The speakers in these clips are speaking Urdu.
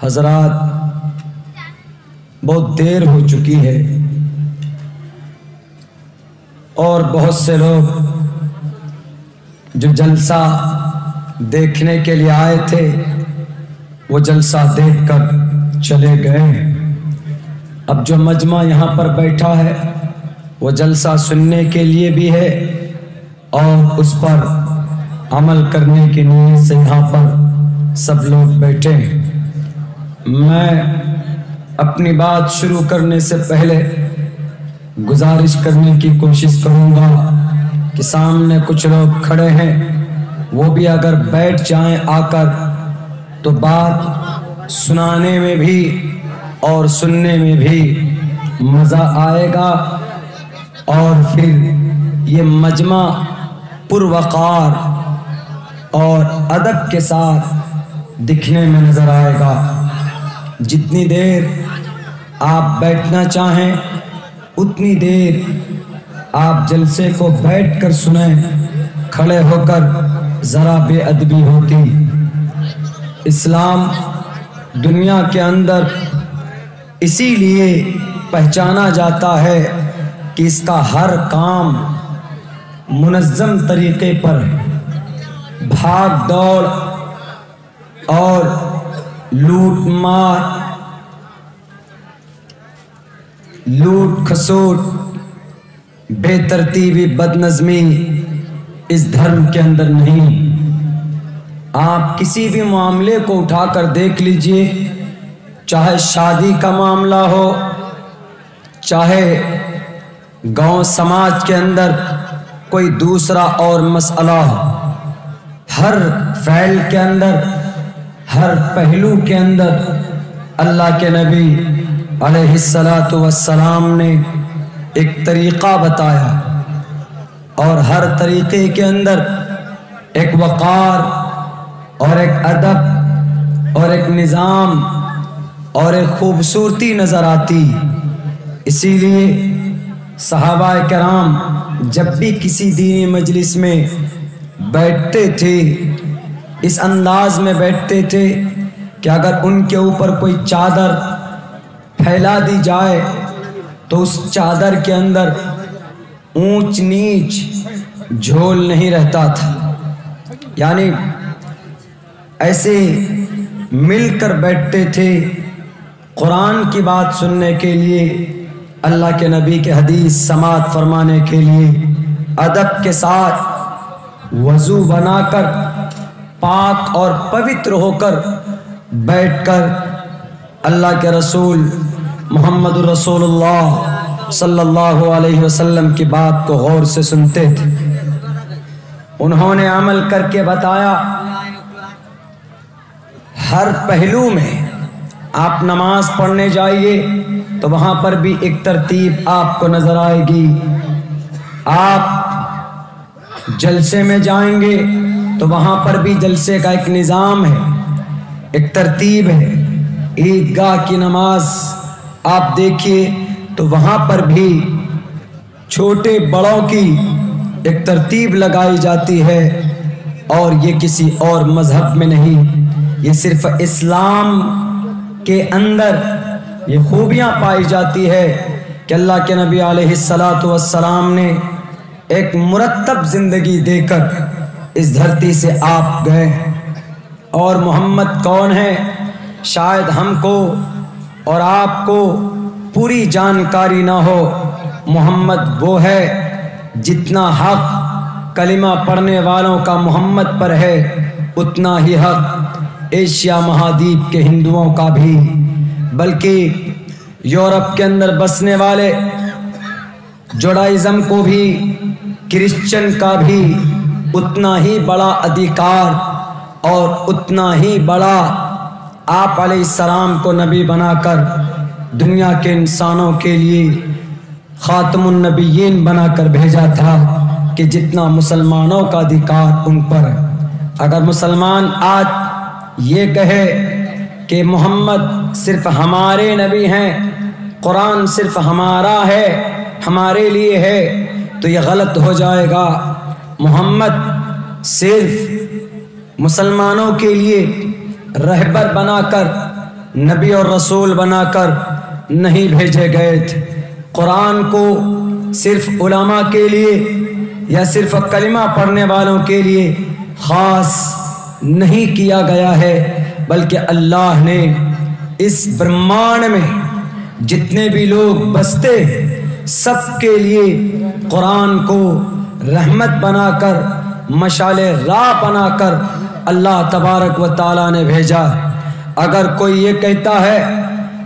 حضرات بہت دیر ہو چکی ہے اور بہت سے لوگ جو جلسہ دیکھنے کے لیے آئے تھے وہ جلسہ دیکھ کر چلے گئے۔ اب جو مجمع یہاں پر بیٹھا ہے وہ جلسہ سننے کے لیے بھی ہے اور اس پر عمل کرنے کی نیت سے یہاں پر سب لوگ بیٹھے ہیں۔ میں اپنی بات شروع کرنے سے پہلے گزارش کرنے کی کوشش کروں گا کہ سامنے کچھ لوگ کھڑے ہیں، وہ بھی اگر بیٹھ جائیں آ کر تو بات سنانے میں بھی اور سننے میں بھی مزہ آئے گا اور پھر یہ مجمع پروقار اور ادب کے ساتھ دکھنے میں نظر آئے گا۔ جتنی دیر آپ بیٹھنا چاہیں اتنی دیر آپ جلسے کو بیٹھ کر سنیں، کھڑے ہو کر ذرا بے ادبی ہوتی۔ اسلام دنیا کے اندر اسی لیے پہچانا جاتا ہے کہ اس کا ہر کام منظم طریقے پر ہے۔ بھاگ دوڑ اور لوٹ مار، لوٹ کھسوٹ، بے ترتیبی، بد نظمی اس دھرم کے اندر نہیں۔ آپ کسی بھی معاملے کو اٹھا کر دیکھ لیجئے، چاہے شادی کا معاملہ ہو، چاہے گاؤں سماج کے اندر کوئی دوسرا اور مسئلہ ہو، ہر فعل کے اندر، ہر پہلو کے اندر اللہ کے نبی علیہ السلام نے ایک طریقہ بتایا اور ہر طریقے کے اندر ایک وقار اور ایک ادب اور ایک نظام اور ایک خوبصورتی نظر آتی۔ اسی لیے صحابہ کرام جب بھی کسی دینی مجلس میں بیٹھتے تھے اس انداز میں بیٹھتے تھے کہ اگر ان کے اوپر کوئی چادر پھیلا دی جائے تو اس چادر کے اندر اونچ نیچ جھول نہیں رہتا تھا، یعنی ایسے مل کر بیٹھتے تھے قرآن کی بات سننے کے لیے، اللہ کے نبی کے حدیث سماعت فرمانے کے لیے، ادب کے ساتھ وضو بنا کر پاک اور پوتر ہو کر بیٹھ کر اللہ کے رسول محمد رسول اللہ صلی اللہ علیہ وسلم کی بات کو غور سے سنتے تھے۔ انہوں نے عمل کر کے بتایا، ہر پہلو میں آپ نماز پڑھنے جائیے تو وہاں پر بھی ایک ترتیب آپ کو نظر آئے گی، آپ جلسے میں جائیں گے تو وہاں پر بھی جلسے کا ایک نظام ہے، ایک ترتیب ہے۔ عیدگاہ کی نماز آپ دیکھیے تو وہاں پر بھی چھوٹے بڑوں کی ایک ترتیب لگائی جاتی ہے، اور یہ کسی اور مذہب میں نہیں، یہ صرف اسلام کے اندر یہ خوبیاں پائی جاتی ہے کہ اللہ کے نبی علیہ السلام نے ایک مرتب زندگی دے کر اس دھرتی سے آپ گئے۔ اور محمد کون ہے شاید ہم کو اور آپ کو پوری جانکاری نہ ہو۔ محمد وہ ہے جتنا حق کلمہ پڑھنے والوں کا محمد پر ہے اتنا ہی حق ایشیا مہادیپ کے ہندوؤں کا بھی، بلکہ یورپ کے اندر بسنے والے جوڈائزم کو بھی، کرسچن کا بھی اتنا ہی بڑا ادھیکار اور اتنا ہی بڑا آپ علیہ السلام کو نبی بنا کر دنیا کے انسانوں کے لیے خاتم النبیین بنا کر بھیجا تھا کہ جتنا مسلمانوں کا ادھیکار ان پر ہے۔ اگر مسلمان آج یہ کہے کہ محمد صرف ہمارے نبی ہیں، قرآن صرف ہمارا ہے، ہمارے لیے ہے، تو یہ غلط ہو جائے گا۔ محمد صرف مسلمانوں کے لیے رہبر بنا کر نبی اور رسول بنا کر نہیں بھیجے گئے تھے۔ قرآن کو صرف علماء کے لیے یا صرف کلمہ پڑھنے والوں کے لیے خاص نہیں کیا گیا ہے، بلکہ اللہ نے اس برہمانڈ میں جتنے بھی لوگ بستے سب کے لیے قرآن کو رحمت بنا کر، مشعل راہ بنا کر اللہ تبارک و تعالیٰ نے بھیجا۔ اگر کوئی یہ کہتا ہے،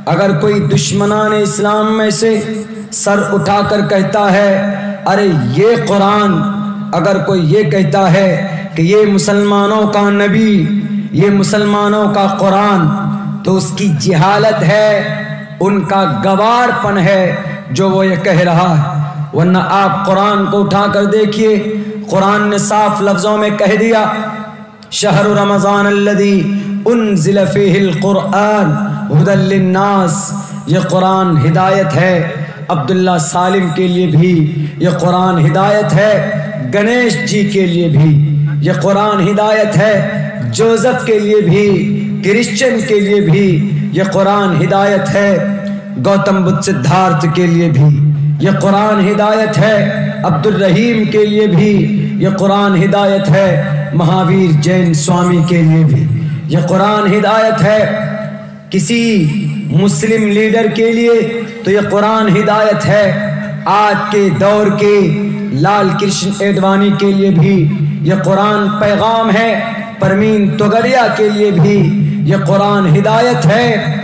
اگر کوئی دشمنان اسلام میں سے سر اٹھا کر کہتا ہے ارے یہ قرآن، اگر کوئی یہ کہتا ہے کہ یہ مسلمانوں کا نبی، یہ مسلمانوں کا قرآن، تو اس کی جہالت ہے، ان کا گوار پن ہے جو وہ یہ کہہ رہا ہے۔ ورنہ آپ قرآن کو اٹھا کر دیکھیے، قرآن نے صاف لفظوں میں کہہ دیا شہر رمضان الذی انزل فیہ القرآن ھدی للناس، یہ قرآن ہدایت ہے عبداللہ سالم کے لیے بھی، یہ قرآن ہدایت ہے گنیش جی کے لیے بھی، یہ قرآن ہدایت ہے جوزف کے لیے بھی، کرسچن کے لیے بھی، یہ قرآن ہدایت ہے گوتم بدھ سدھارتھ کے لیے بھی، یہ قرآن ہدایت ہے عبد الرحیم کے لیے بھی، یہ قرآن ہدایت ہے مہاویر جین سوامی کے لیے بھی، یہ قرآن ہدایت ہے کسی مسلم لیڈر کے لیے، تو یہ قرآن ہدایت ہے آج کے دور کے لال کرشن اڈوانی کے لیے بھی، یہ قرآن پیغام ہے پرمین توگڑیا کے لیے بھی، یہ قرآن ہدایت ہے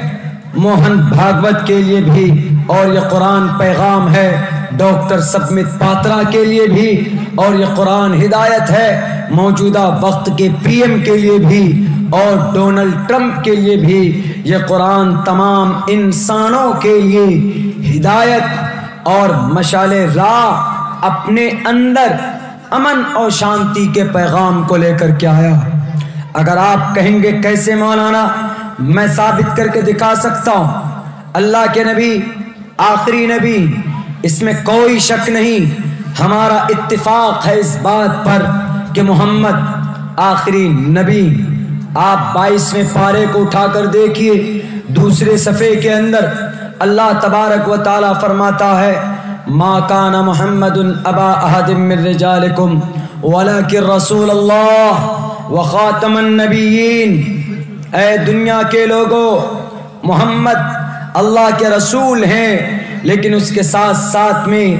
موہن بھاگوت کے لیے بھی، اور یہ قرآن پیغام ہے ڈاکٹر سبمت پاترا کے لیے بھی، اور یہ قرآن ہدایت ہے موجودہ وقت کے پی ایم کے لیے بھی اور ڈونلڈ ٹرمپ کے لیے بھی۔ یہ قرآن تمام انسانوں کے لیے ہدایت اور مشعل راہ اپنے اندر امن اور شانتی کے پیغام کو لے کر کے آیا۔ اگر آپ کہیں گے کیسے مولانا، میں ثابت کر کے دکھا سکتا ہوں، اللہ کے نبی آخری نبی، اس میں کوئی شک نہیں، ہمارا اتفاق ہے اس بات پر کہ محمد آخری نبی۔ آپ 22ویں پارے کو اٹھا کر دیکھیے، دوسرے صفحے کے اندر اللہ تبارک و تعالیٰ فرماتا ہے ما کان محمد ابا احد من رجالکم ولکن رسول اللہ وخاتم النبیین۔ اے دنیا کے لوگوں، محمد اللہ کے رسول ہیں، لیکن اس کے ساتھ ساتھ میں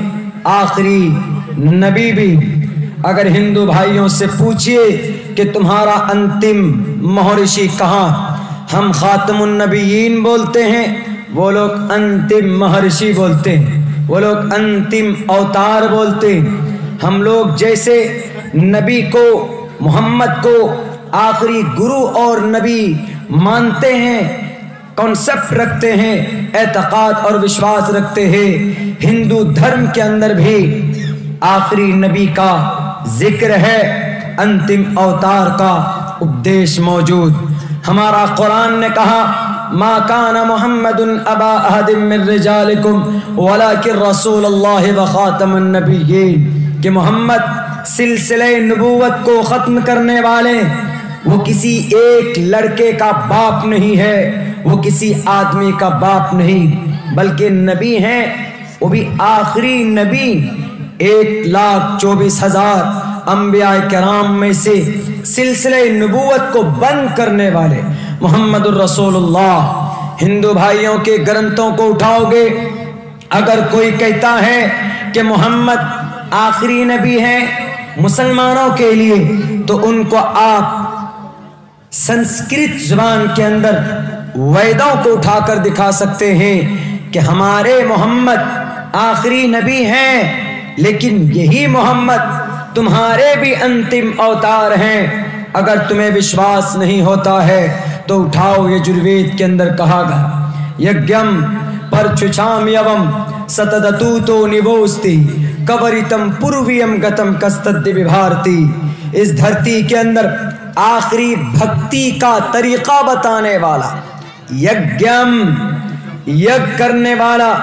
آخری نبی بھی۔ اگر ہندو بھائیوں سے پوچھئے کہ تمہارا انتم مہرشی کہاں، ہم خاتم النبیین بولتے ہیں، وہ لوگ انتم مہرشی بولتے ہیں، وہ لوگ انتم اوتار بولتے ہیں۔ ہم لوگ جیسے نبی کو، محمد کو آخری گرو اور نبی مانتے ہیں، کانسیپٹ رکھتے ہیں، اعتقاد اور وشواس رکھتے ہیں، ہندو دھرم کے اندر بھی آخری نبی کا ذکر ہے، انتم اوتار کا اپدیش موجود۔ ہمارا قرآن نے کہا ما کان محمد ابا احد من رجالکم ولکن رسول اللہ وخاتم النبیین، کہ محمد سلسلہ نبوت کو ختم کرنے والے، وہ کسی ایک لڑکے کا باپ نہیں ہے، وہ کسی آدمی کا باپ نہیں، بلکہ نبی ہیں، وہ بھی آخری نبی، 1,24,000 انبیاء کرام میں سے سلسلہ نبوت کو بند کرنے والے محمد الرسول اللہ۔ ہندو بھائیوں کے گرنتھوں کو اٹھاؤ گے، اگر کوئی کہتا ہے کہ محمد آخری نبی ہیں مسلمانوں کے لیے، تو ان کو آپ سنسکرت زبان کے اندر ویدوں کو اٹھا کر دکھا سکتے ہیں کہ ہمارے محمد آخری نبی ہیں، لیکن یہی محمد تمہارے بھی انتم اوتار ہیں۔ اگر تمہیں وشواس نہیں ہوتا ہے تو اٹھاؤ، یہ یجروید کے اندر کہا گیا یگم پرچھام یوم ستدتوتو نبوستی کوریتم پورویم گتم کستد بھارتی۔ اس دھرتی کے اندر آخری بھکتی کا طریقہ بتانے والا، یگم یگ کرنے والا،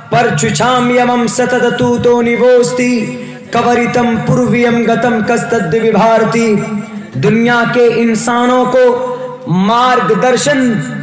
پرچھام یوم ستدتوتو نبوستی کوریتم پورویم گتم کستد بھارتی، دنیا کے انسانوں کو مارگ درشن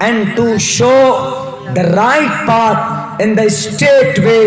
and to show the right path in the straight way,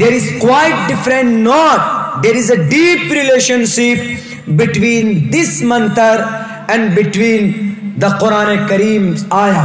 There is quite different knot. There is a deep relationship between this mantra and between the Quran Kareem ayah.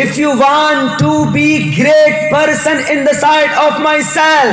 if you want to be great person in the sight of myself,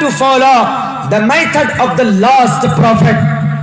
to follow the method of the last prophet.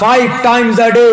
5 times a day,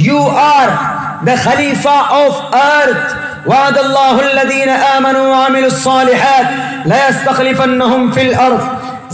you are the khalifa of earth. وعد الله الذين آمنوا وعملوا الصالحات لا يستخلفنهم في الأرض.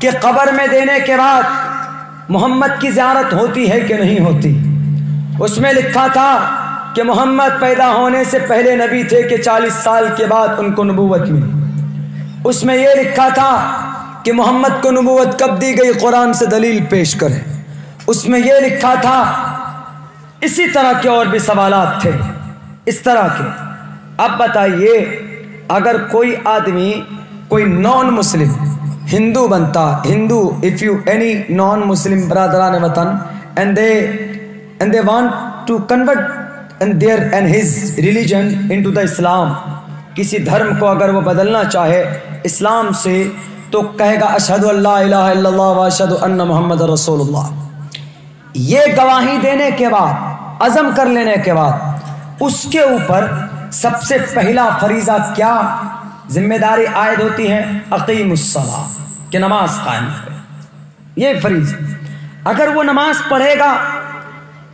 کہ قبر میں دینے کے بعد محمد کی زیارت ہوتی ہے کہ نہیں ہوتی۔ اس میں لکھا تھا کہ محمد پیدا ہونے سے پہلے نبی تھے کہ 40 سال کے بعد ان کو نبوت ملی۔ اس میں یہ لکھا تھا کہ محمد کو نبوت کب دی گئی، قرآن سے دلیل پیش کریں۔ اس میں یہ لکھا تھا، اسی طرح کے اور بھی سوالات تھے اس طرح کے۔ اب بتائیے، اگر کوئی آدمی کوئی نان مسلم ہندو بنتا، ہندو if you any non Muslim برادران وطن and they want to convert and his religion into the Islam، کسی دھرم کو اگر وہ بدلنا چاہے اسلام سے تو کہے گا اشہد ان لا الہ الا اللہ و اشہد ان محمد رسول اللہ۔ یہ گواہی دینے کے بعد، عزم کر لینے کے بعد، اس کے اوپر سب سے پہلا فریضہ کیا ذمہ داری عائد ہوتی ہے؟ اقیم الصلاۃ، کہ نماز قائم کرے۔ یہ فریضہ، اگر وہ نماز پڑھے گا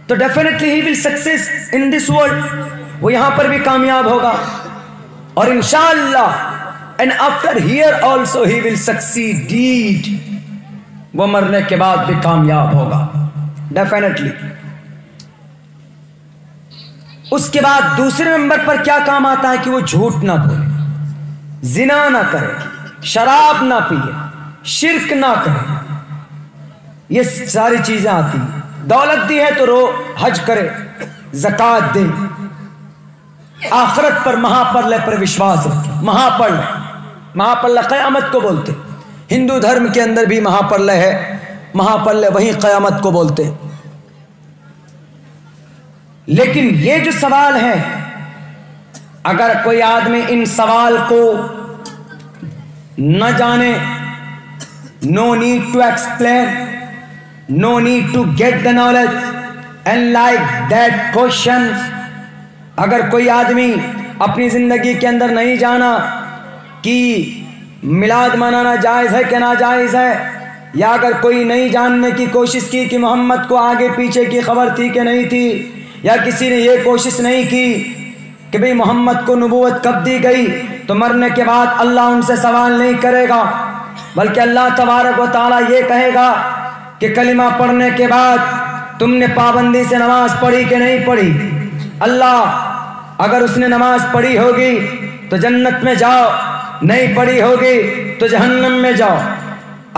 تو definitely he will success in this world, وہ یہاں پر بھی کامیاب ہوگا، اور انشاءاللہ and after here also he will succeed, وہ مرنے کے بعد بھی کامیاب ہوگا ڈیفینیٹلی۔ اس کے بعد دوسرے نمبر پر کیا کام آتا ہے کہ وہ جھوٹ نہ بولے، زنا نہ کرے، شراب نہ پیے، شرک نہ کرے، یہ ساری چیزیں آتی ہیں۔ دولت دی ہے تو حج کرے، زکوٰۃ دے، آخرت پر مہاپرلے پر وشواس رکھے۔ مہاپرلے قیامت کو بولتے، ہندو دھرم کے اندر بھی مہاپرلے ہے، مہاپرلے وہیں قیامت کو بولتے۔ لیکن یہ جو سوال ہے، اگر کوئی آدمی ان سوال کو نہ جانے، no need to explain, no need to get the knowledge, and like that questions، اگر کوئی آدمی اپنی زندگی کے اندر نہیں جانا کہ میلاد منانا جائز ہے کہ ناجائز ہے، یا اگر کوئی نہیں جاننے کی کوشش کی کہ محمد کو آگے پیچھے کی خبر تھی کہ نہیں تھی، یا کسی نے یہ کوشش نہیں کی کہ بھئی محمد کو نبوت کب دی گئی، تو مرنے کے بعد اللہ ان سے سوال نہیں کرے گا، بلکہ اللہ تبارک و تعالیٰ یہ کہے گا کہ کلمہ پڑھنے کے بعد تم نے پابندی سے نماز پڑھی کہ نہیں پڑھی۔ اللہ اگر اس نے نماز پڑھی ہوگی تو جنت میں جاؤ، نہیں پڑھی ہوگی تو جہنم میں جاؤ۔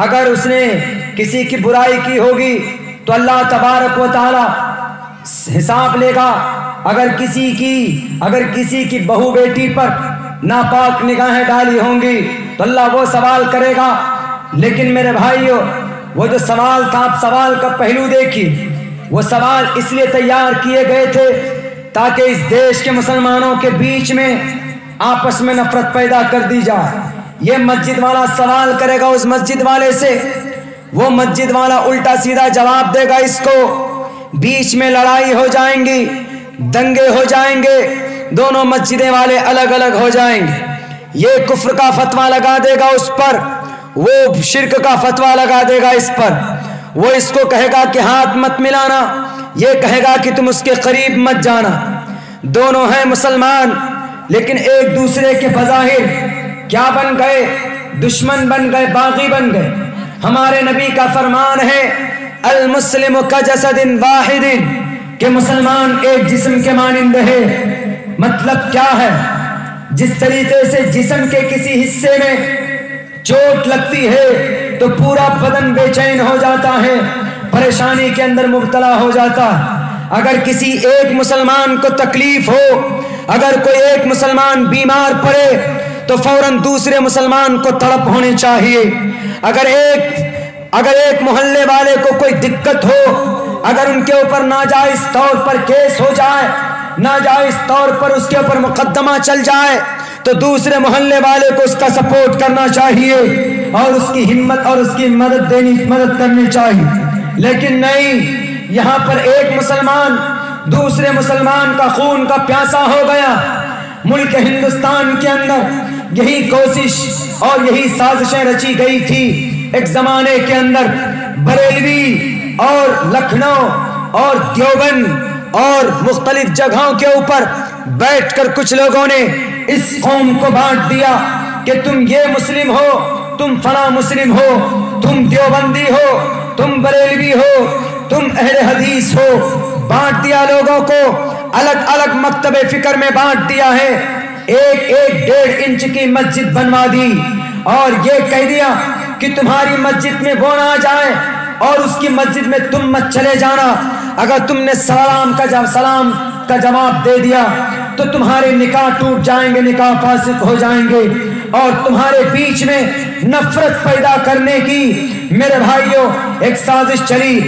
اگر اس نے کسی کی برائی کی ہوگی تو اللہ تبارک و تعالیٰ حساب لے گا۔ اگر کسی کی بہو بیٹی پر ناپاک نگاہیں ڈالی ہوں گی تو اللہ وہ سوال کرے گا۔ لیکن میرے بھائیو، وہ جو سوال تھا، آپ سوال کا پہلو دیکھیے، وہ سوال اس لیے تیار کیے گئے تھے تاکہ اس دیش کے مسلمانوں کے بیچ میں آپس میں نفرت پیدا کر دی جائے۔ یہ مسجد والا سوال کرے گا اس مسجد والے سے، وہ مسجد والا الٹا سیدھا جواب دے گا اس کو، بیچ میں لڑائی ہو جائیں گی، دنگے ہو جائیں گے، دونوں مسجدیں والے الگ الگ ہو جائیں گے۔ یہ کفر کا فتویٰ لگا دے گا اس پر، وہ شرک کا فتویٰ لگا دے گا اس پر، وہ اس کو کہے گا کہ ہاتھ مت ملانا، یہ کہے گا کہ تم اس کے قریب مت جانا۔ دونوں ہیں مسلمان، لیکن ایک دوسرے کے بظاہر کیا بن گئے؟ دشمن بن گئے، باغی بن گئے۔ ہمارے نبی کا فرمان ہے المسلم کجسد واحد، کہ مسلمان ایک جسم کے مانند ہے۔ مطلب کیا ہے؟ جس طریقے سے جسم کے کسی حصے میں چوٹ لگتی ہے تو پورا بدن بے چین ہو جاتا ہے، پریشانی کے اندر مبتلا ہو جاتا ہے۔ اگر کسی ایک مسلمان کو تکلیف ہو، اگر کوئی ایک مسلمان بیمار پڑے تو فوراً دوسرے مسلمان کو تڑپ ہونی چاہیے۔ اگر ایک محلے والے کو کوئی دقت ہو، اگر ان کے اوپر ناجائز طور پر کیس ہو جائے، ناجائز طور پر اس کے اوپر مقدمہ چل جائے، تو دوسرے محلے والے کو اس کا سپورٹ کرنا چاہیے اور اس کی ہمت اور اس کی مدد کرنی چاہیے۔ لیکن نہیں، یہاں پر ایک مسلمان دوسرے مسلمان کا خون کا پیاسا ہو گیا۔ ملک ہندوستان کے اندر یہی کوشش اور یہی سازشیں رچی گئی تھی ایک زمانے کے اندر۔ بریلوی اور لکھنؤ اور دیوبند اور مختلف جگہوں کے اوپر بیٹھ کر کچھ لوگوں نے اس قوم کو بانٹ دیا کہ تم یہ مسلم ہو، تم فلاں مسلم ہو، تم دیوبندی ہو، تم بریلوی ہو، تم اہل حدیث ہو، بانٹ دیا لوگوں کو، الگ الگ مکتب فکر میں بانٹ دیا ہے، ایک ایک 1.5 انچ کی مسجد بنوا دی اور یہ کہہ دیا کہ تمہاری مسجد میں وہ نہ جائے اور اس کی مسجد میں تم مت چلے جانا۔ اگر تم نے سلام کا جواب دے دیا تو تمہارے نکاح ٹوٹ جائیں گے، نکاح فاسق ہو جائیں گے، اور تمہارے بیچ میں نفرت پیدا کرنے کی میرے بھائیوں ایک سازش چلی۔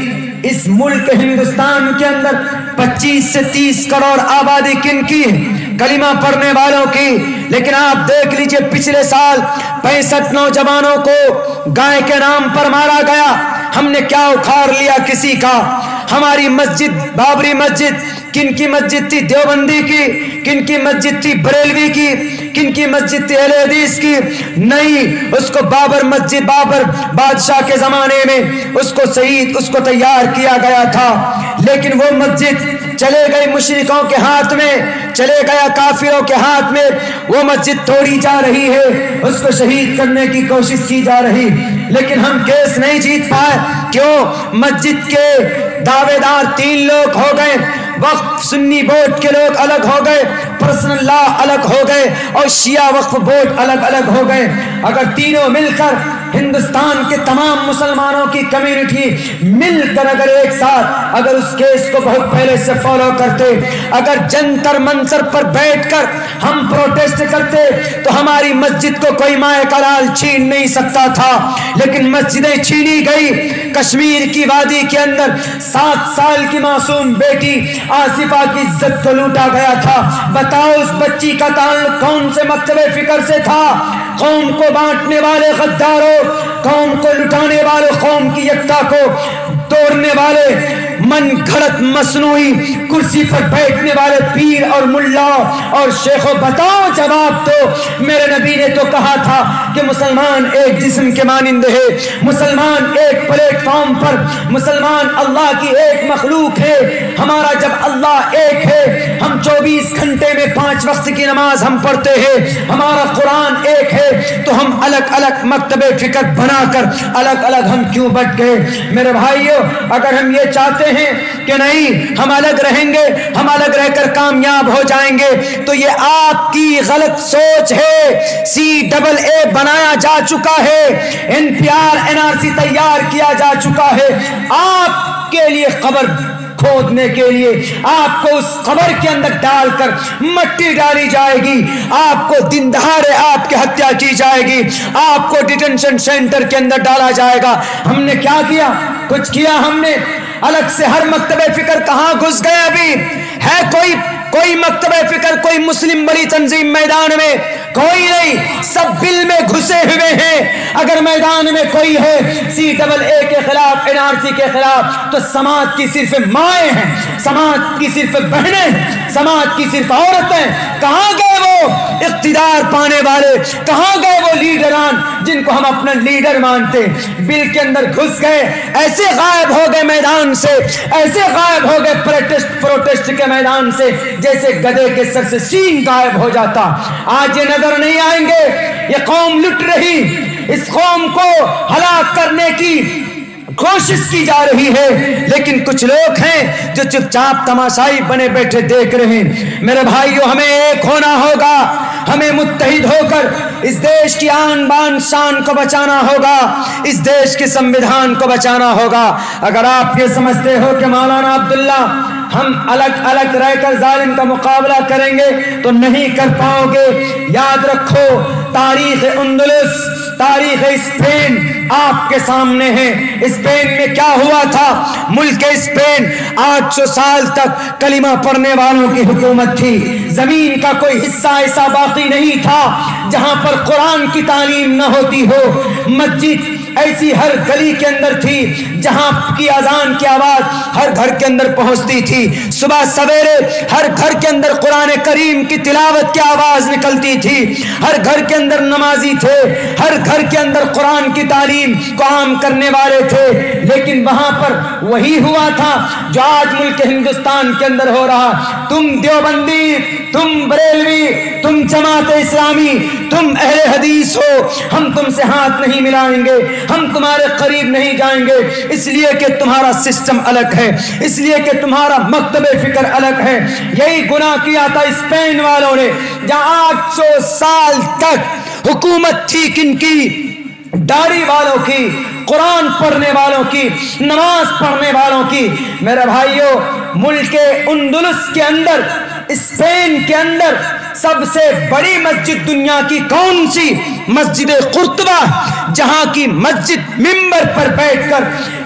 اس ملک ہندوستان کے اندر 25 سے 30 کروڑ آبادی کن کی ہے؟ کلمہ پڑھنے والوں کی، لیکن آپ دیکھ لیجئے پچھلے سال 65 نوجوانوں کو گائے کے نام پر مارا گیا۔ ہم نے کیا اکھاڑ لیا کسی کا؟ ہماری مسجد بابری مسجد کن کی مسجد تھی؟ دیوبندی کی؟ کن کی مسجد تھی؟ بریلوی کی؟ کن کی مسجد تھی؟ اہل حدیث کی؟ نہیں، اس کو بابر مسجد، بابر بادشاہ کے زمانے میں اس کو شہید، اس کو تیار کیا گیا تھا، لیکن وہ مسجد چلے گئی مشرکوں کے ہاتھ میں، چلے گیا کافروں کے ہاتھ میں، وہ مسجد توڑی جا رہی ہے، اس کو شہید کرنے کی کوشش کی جا رہی، لیکن ہم کیس نہیں جیت پائے۔ کیوں؟ مسجد کے دعوے دار 3 لوگ ہو گئے، وقف سنی بورڈ کے لوگ الگ ہو گئے، پرسنل لا الگ ہو گئے، اور شیعہ وقف بورڈ الگ الگ ہو گئے۔ اگر تینوں مل کر ہندوستان کے تمام مسلمانوں کی کمیونٹی مل کر اگر ایک ساتھ اگر اس کیس کو بہت پہلے سے فالو کرتے، اگر جنتر منتر پر بیٹھ کر ہم پروٹیسٹ کرتے تو ہماری مسجد کو کوئی مائے کا لال چھین نہیں سکتا تھا، لیکن مسجدیں چھینی گئی۔ کشمیر کی وادی کے اندر 7 سال کی معصوم بیٹی آصفہ کی عزت کو لوٹا گیا تھا۔ بتاؤ اس بچی کا تعلق کون سے مکتب فکر سے تھا؟ قوم کو بانٹنے والے غداروں، قوم کو لٹانے والے، قوم کی یکتا کو توڑنے والے، من گھڑت مصنوعی کرسی پر بیٹھنے والے پیر اور ملا اور شیخوں، بتاؤ جواب دو۔ میرے نبی نے تو کہا تھا کہ مسلمان ایک جسم کے مانند ہے، مسلمان ایک پلیٹ فارم پر، مسلمان اللہ کی ایک مخلوق ہے۔ ہمارا جب اللہ ایک ہے، ہم 24 گھنٹے میں 5 وقت کی نماز ہم پڑھتے ہیں، ہمارا قرآن ایک ہے، تو ہم الگ الگ مکتب فکر بنا کر الگ الگ ہم کیوں بٹ گئے؟ میرے بھائیوں، اگر ہم یہ چاہتے ہیں کہ نہیں ہم الگ رہیں گے، ہم الگ رہ کر کامیاب ہو جائیں گے، تو یہ آپ کی غلط سوچ ہے۔ CAA بنایا جا چکا ہے، NPR NRC تیار کیا جا چکا ہے، آپ کے لیے قبر کھودنے کے لیے آپ کو اس قبر کے اندر ڈال کر مٹی ڈالی جائے گی، آپ کو دن دہاڑے آپ کی ہتیا کی جائے گی، آپ کو ڈیٹینشن سینٹر کے اندر ڈالا جائے گا۔ ہم نے کیا کیا؟ کچھ کیا ہم نے؟ الگ سے ہر مکتب فکر کہاں گھس گیا؟ ابھی ہے کوئی مکتب فکر، کوئی مسلم بڑی تنظیم میدان میں؟ کوئی نہیں، سب بل میں گھسے ہوئے ہیں۔ اگر میدان میں کوئی ہے CAA کے خلاف، NRC کے خلاف، تو سماج کی صرف مائیں ہیں، سماج کی صرف بہنیں ہیں، سماج کی صرف عورتیں۔ کہاں گئے وہ اقتدار پانے والے؟ کہاں گئے وہ لیڈران جن کو ہم اپنا لیڈر مانتے؟ بل کے اندر گھس گئے، ایسے غائب ہو گئے میدان سے، ایسے غائب ہو گئے پروٹیسٹ کے میدان سے جیسے گدھے کے سر سے سینگ غائب ہو جاتا۔ آج یہ نظر نہیں آئیں گے، یہ قوم لٹ رہی، اس قوم کو ہلاک کرنے کی کوشش کی جا رہی ہے، لیکن کچھ لوگ ہیں جو چپ چاپ تماشائی بنے بیٹھے دیکھ رہے ہیں۔ میرے بھائیوں، ہمیں ایک ہونا ہوگا، ہمیں متحد ہو کر اس دیش کی آن بان شان کو بچانا ہوگا، اس دیش کے سمویدھان کو بچانا ہوگا۔ اگر آپ یہ سمجھتے ہو کہ مولانا عبداللہ ہم الگ الگ رہ کر ظالم کا مقابلہ کریں گے تو نہیں کر پاؤ گے۔ یاد رکھو، تاریخ اندلس، تاریخ اسپین آپ کے سامنے ہے۔ اسپین میں کیا ہوا تھا؟ ملک اسپین 800 سال تک کلمہ پڑھنے والوں کی حکومت تھی۔ زمین کا کوئی حصہ ایسا باقی نہیں تھا جہاں پر قرآن کی تعلیم نہ ہوتی ہو۔ مسجد ایسی ہر گلی کے اندر تھی جہاں کی اذان کی آواز ہر گھر کے اندر پہنچتی تھی۔ صبح سویرے ہر گھر کے اندر قرآن کریم کی تلاوت کی آواز نکلتی تھی، ہر گھر کے اندر نمازی تھے، ہر گھر کے اندر قرآن کی تعلیم کو عام کرنے والے تھے۔ لیکن وہاں پر وہی ہوا تھا جو آج ملک ہندوستان کے اندر ہو رہا۔ تم دیوبندی، تم بریلوی، تم جماعت اسلامی، تم اہل حدیث ہو، ہم تم سے ہاتھ نہیں ملائیں گے، ہم تمہارے قریب نہیں جائیں گے، اس لیے کہ تمہارا سسٹم الگ ہے، اس لیے کہ تمہارا مکتب فکر الگ ہے۔ یہی گناہ کیا تھا اسپین والوں نے، جہاں 800 سال تک حکومت تھی کن کی؟ داڑھی والوں کی، قرآن پڑھنے والوں کی، نماز پڑھنے والوں کی۔ میرے بھائیوں، ملک اندلس کے اندر، اسپین کے اندر سب سے بڑی مسجد دنیا کی کون سی؟ مسجد قرطبہ، جہاں کی مسجد ممبر پر بیٹھ کر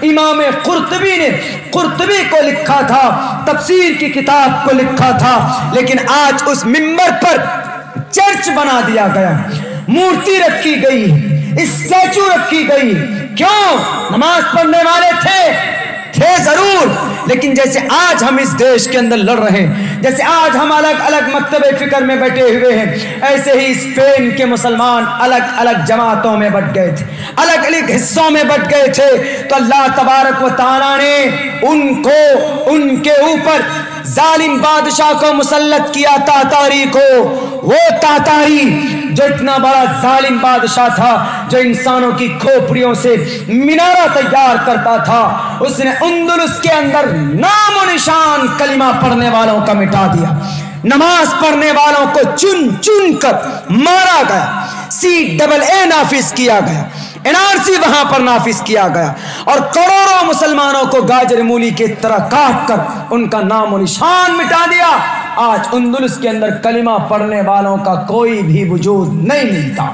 امام قرطبی نے قرطبی کو لکھا تھا، تفسیر کی کتاب کو لکھا تھا، لیکن آج اس ممبر پر چرچ بنا دیا گیا، مورتی رکھی گئی، اسٹیچو رکھی گئی۔ کیوں؟ نماز پڑھنے والے تھے ضرور، لیکن جیسے آج ہم اس دیش کے اندر لڑ رہے ہیں، جیسے آج ہم الگ الگ مکتب فکر میں بیٹھے ہوئے ہیں، ایسے ہی اسپین کے مسلمان الگ الگ جماعتوں میں بٹ گئے تھے، الگ الگ حصوں میں بٹ گئے تھے۔ تو اللہ تبارک و تعالیٰ نے ان کے اوپر ظالم بادشاہ کو مسلط کیا، تاتاری کو۔ وہ تاتاری جو اتنا بڑا ظالم بادشاہ تھا، جو انسانوں کی کھوپڑیوں سے مینارہ تیار کرتا تھا، اس نے اندلس کے اندر نام و نشان کلمہ پڑھنے والوں کا مٹا دیا، نماز پڑھنے والوں کو چن چن کر مارا گیا، CAA نافذ کیا گیا، NRC وہاں پر نافذ کیا گیا، اور کروڑوں مسلمانوں کو گاجر مولی کی طرح کاٹ کر ان کا نام و نشان مٹا دیا۔ آج اندلس کے اندر کلمہ پڑھنے والوں کا کوئی بھی وجود نہیں ملتا۔